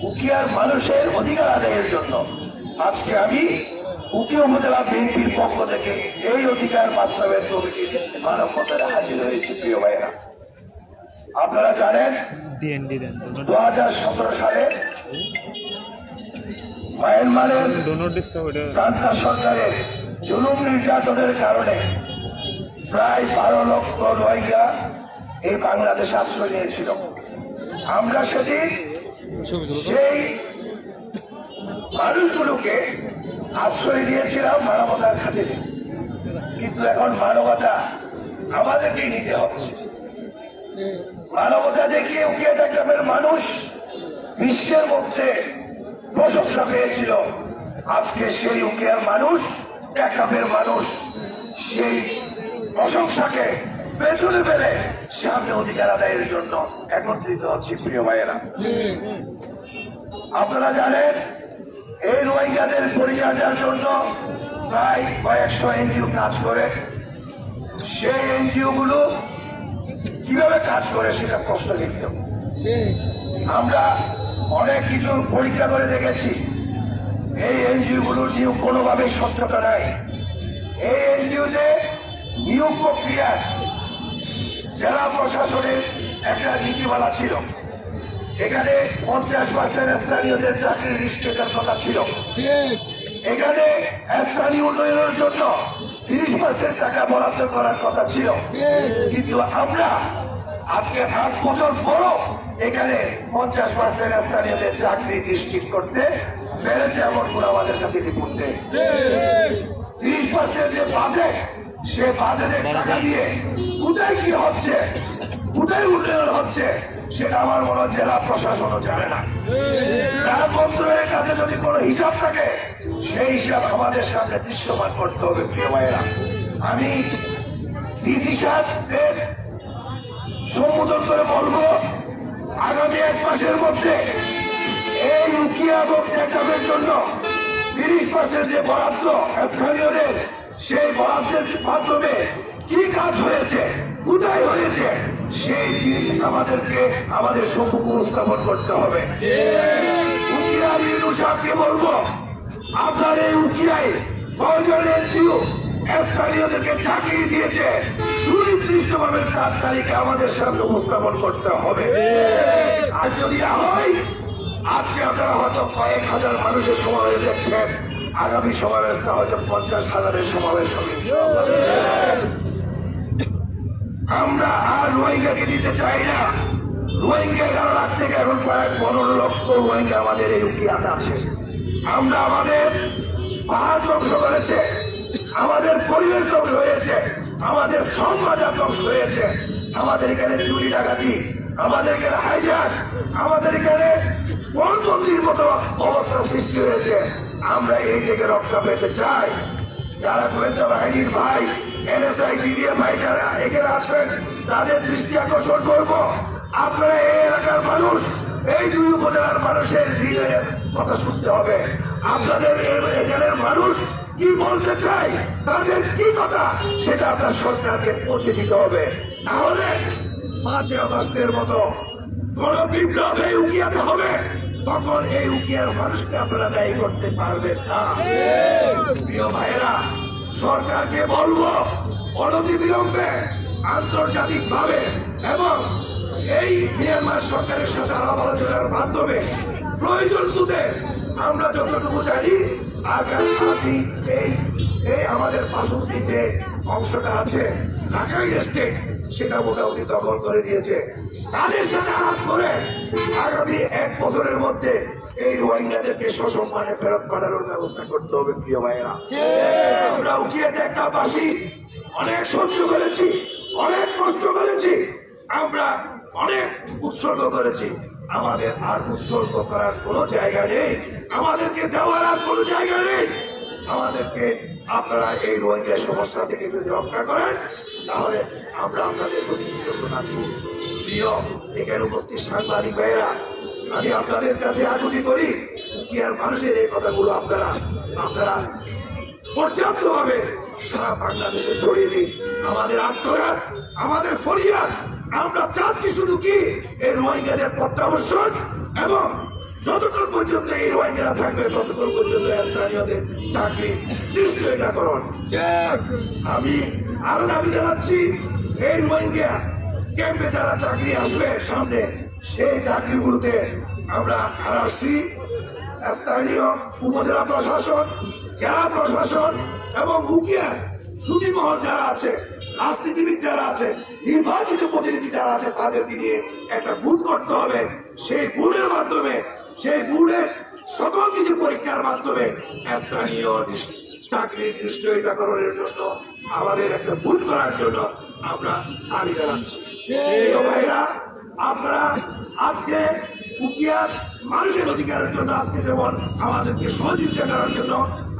উকিয়ার মানুষের অধিকার আদায়ের জন্য আজকে আমি উকিয়া উপজেলা বিএনপির পক্ষ থেকে এই অধিকার বাস্তবায়ন কমিটির মানববন্ধনে হাজির হয়েছি। প্রিয় ভাইয়েরা, আপনারা জানেন 2017 সালে মায়ানমারের জান্তা সরকারের জুলুম নির্যাতনের কারণে প্রায় 12 লক্ষ রোহিঙ্গা এই বাংলাদেশে আশ্রয় নিয়েছিল। আমরা সেদিন সেই মানুষগুলোকে আশ্রয় দিয়েছিলাম মানবতার খাতিরে, কিন্তু এখন মানবতা আমাদেরকেই নিতে হচ্ছে। মানবতা দেখিয়ে উকিয়া ট্যাক্টারের মানুষ বিশ্বের মধ্যে প্রশংসা পেয়েছিল। আজকে সেই উকিয়ার মানুষ, ট্যাক্টারের মানুষ সেই প্রশংসাকে পেছনে ফেলে সামনে অধিকার আদায়ের জন্য একত্রিত হচ্ছে। প্রিয় ভাইয়েরা, আপনারা জানেন এই রোহিঙ্গাদের পরিচর্যার জন্য প্রায় কয়েকশো এনজিও কাজ করে। সেই এনজিও গুলো কিভাবে কাজ করে সেটা প্রশ্নবিদ্ধ। আমরা অনেক কিছু পরীক্ষা করে দেখেছি, এই এনজিও গুলোর নিয়োগ কোনোভাবে স্বচ্ছতা নাই। এই এনজিওতে নিয়োগ প্রক্রিয়া জেলা প্রশাসনের একটা নীতিমালা ছিল। এখানে 50% স্থানীয়দের চাকরির নিশ্চয়তার কথা ছিল। এখানে স্থানীয় উন্নয়নের জন্য 30% টাকা বরাদ্দ করার কথা ছিল। কিন্তু আমরা আজকে 8 বছর পরও এখানে 50% স্থানীয়দের চাকরি নিশ্চিত করতে পেরেছে এমন গুলো আমাদের কাছে রিপোর্ট নেই। 30% যে বাজেট, সে বাজেটের টাকা দিয়ে কোথায় কি হচ্ছে, কোথায় উন্নয়ন হচ্ছে সেটা আমার মনে হয় জেলা প্রশাসনও জানে না। তার মন্ত্রণের কাছে যদি কোনো হিসাব থাকে সেই হিসাব আমাদের সামনে দৃশ্যমান করতে হবে। প্রিয় ভাইয়েরা, আমি ডিসি সাহেবদের সম্বোধন করে বলবো, আগামী 1 মাসের মধ্যে এই উকিয়া এবং ট্যাক্টারের জন্য 30% যে বরাদ্দ স্থানীয়দের, সেই বরাদ্দের মাধ্যমে কি কাজ হয়েছে, কোথায় হয়েছে, সেই জিনিস আমাদেরকে আমাদের সম্মুখ উপস্থাপন করতে হবে। উকিয়ার ইউনু সাহেবকে বলবো, আপনার এই উকিয়ায় 10 জন এনজিও স্থানীয়দেরকে চাকরি দিয়েছে, সুনির্দিষ্টভাবে তার তালিকা আমাদের সামনে উপস্থাপন করতে হবে। আর যদি না হয় আজকে আপনারা হয়তো কয়েক হাজার মানুষের সমাবেশ দেখছেন, আগামী সমাবেশটা হয়তো 50,000-এর সমাবেশ হবে। আমরা আর রোহিঙ্গাকে দিতে চাই না। রোহিঙ্গা 11 লাখ থেকে এখন প্রায় 15 লক্ষ রোহিঙ্গা আমাদের এই উকিয়াতে আছে। আমরা আমাদের পাহাড় ধ্বংস করেছে, আমাদের পরিবেশ ধ্বংস হয়েছে, আমাদের সমাজ ধ্বংস হয়েছে, আমাদের এখানে চুরি ডাকাতি, আমাদের এখানে হাইজ্যাক, আমাদের এখানে বনবন্দির মতো অবস্থা সৃষ্টি হয়েছে। আমরা এই থেকে রক্ষা পেতে চাই। যারা গোয়েন্দা বাহিনীর ভাই, NSI DDF ভাই যারা এখানে আছেন, তাদের দৃষ্টি আকর্ষণ করব। আপনারা এই এলাকার মানুষ, এই 2 উপজেলার মানুষের হৃদয়ের কথা শুনতে হবে। আপনাদের এখানের মানুষ কি বলতে চাই, তাদের কি কথা, সেটা আপনার সরকারকে পৌঁছে দিতে হবে। তাহলে 5 আগস্টের মতো কোন বিপ্লব এই উকিয়াতে হবে, তখন এই উকিয়ার মানুষকে আপনারা দায়ী করতে পারবেন না। প্রিয় ভাইয়েরা, সরকারকে বলবো অনতিবিলম্বে আন্তর্জাতিক ভাবে এবং এই মিয়ানমার সরকারের সাথে আলাপ আলোচনার মাধ্যমে প্রয়োজন তুলে আমরা যতটুকু জানি আগামী এই আমাদের পার্শ্ববর্তী যে অংশটা আছে রাখাইন স্টেট, সেটা মোটামুটি দখল করে দিয়েছে। তাদের সাথে আলাপ করে আগামী 1 বছরের মধ্যে এই রোহিঙ্গাদেরকে সসম্মানে ফেরত পাঠানোর ব্যবস্থা করতে হবে। প্রিয় ভাইয়েরা, আমরা উকিয়াতে একটা বাসী অনেক সহ্য করেছি, অনেক কষ্ট করেছি, আমরা অনেক উৎসর্গ করেছি। আমাদের আর উৎসর্গ করার কোন জায়গা নেই, আমাদেরকে দেওয়ার আর কোন জায়গা নেই। আমাদেরকে আপনারা এই রোহিঙ্গা সমস্যা থেকে যদি রক্ষা করেন, তাহলে আমরা আপনাদের প্রতি কৃতজ্ঞ থাকব। প্রিয় এখানে উপস্থিত সাংবাদিক ভাইয়েরা, আমি আপনাদের কাছে আকুতি করি কি আর মানুষের এই কথাগুলো আপনারা পর্যাপ্ত ভাবে সারা বাংলাদেশে ছড়িয়ে দিন। আমাদের আত্মঘাত, আমাদের ফরিয়াদ, আমরা চাচ্ছি শুধু কি এই রোহিঙ্গাদের প্রত্যাবর্ষণ এবং যতক্ষণ পর্যন্ত এই রোহিঙ্গারা থাকবে ততক্ষণ পর্যন্ত স্থানীয়দের চাকরি নিশ্চয়তাকরণ। আমি আরো দাবি জানাচ্ছি, এই রোহিঙ্গা ক্যাম্পে যারা চাকরি আসবে সামনে, সেই চাকরিগুলোতে আমরা আরসি, স্থানীয় উপজেলা প্রশাসন, জেলা প্রশাসন এবং উকিয়ার সুদীমহল যারা আছে, রাজনীতিবিদ যারা আছে, নির্বাচিত প্রতিনিধি যারা আছে, তাদেরকে নিয়ে একটা বুট করতে হবে। সেই বুটের মাধ্যমে, সেই বুটের সকল কিছু পরীক্ষার মাধ্যমে স্থানীয় চাকরির নিশ্চয়তাকরণের জন্য আমাদের একটা বুট করার জন্য আমরা দাবি জানাচ্ছি। ভাইরা, আপনারা আজকে উকিয়ার মানুষের অধিকারের জন্য আজকে যেমন আমাদেরকে সহযোগিতা করার জন্য,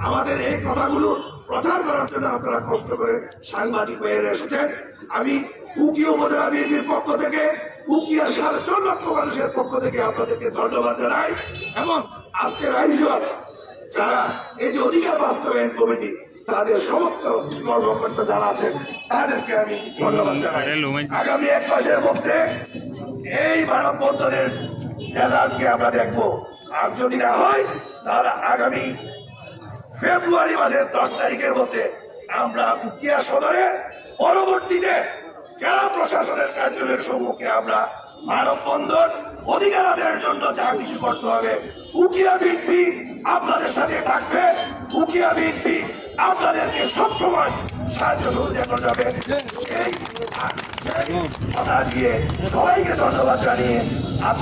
আমাদের এই কথাগুলো প্রচার করার জন্য আপনারা কষ্ট করে সাংবাদিক হয়ে এসেছেন। আমি উকিয়া উপজেলা বিএনপির পক্ষ থেকে, উকিয়ার 4.5 লক্ষ মানুষের পক্ষ থেকে আপনাদেরকে ধন্যবাদ জানাই এবং আজকের আয়োজন যারা এই যে অধিকার বাস্তবায়ন কমিটি, তাদের সমস্ত কর্মকর্তা যারা আছেন, তাদেরকে আমি ধন্যবাদ জানাই। আগামী 1 মাসের মধ্যে এই মানববন্ধনের রেজাল্টকে আমরা দেখবো। আর যদি না হয়, তাহলে আগামী ফেব্রুয়ারি মাসের 10 তারিখের মধ্যে আমরা উকিয়া সদরে পরবর্তীতে জেলা প্রশাসনের কার্যালয়ের সম্মুখে আমরা মানববন্ধন, অধিকার আদায়ের জন্য যা কিছু করতে হবে উকিয়া বিএনপি আপনাদের সাথে থাকবে। উকিয়া বিএনপি আপনাদেরকে সবসময় সাহায্য সহযোগিতা করে যাবে। সেই কথা দিয়ে সবাইকে ধন্যবাদ জানিয়ে আজ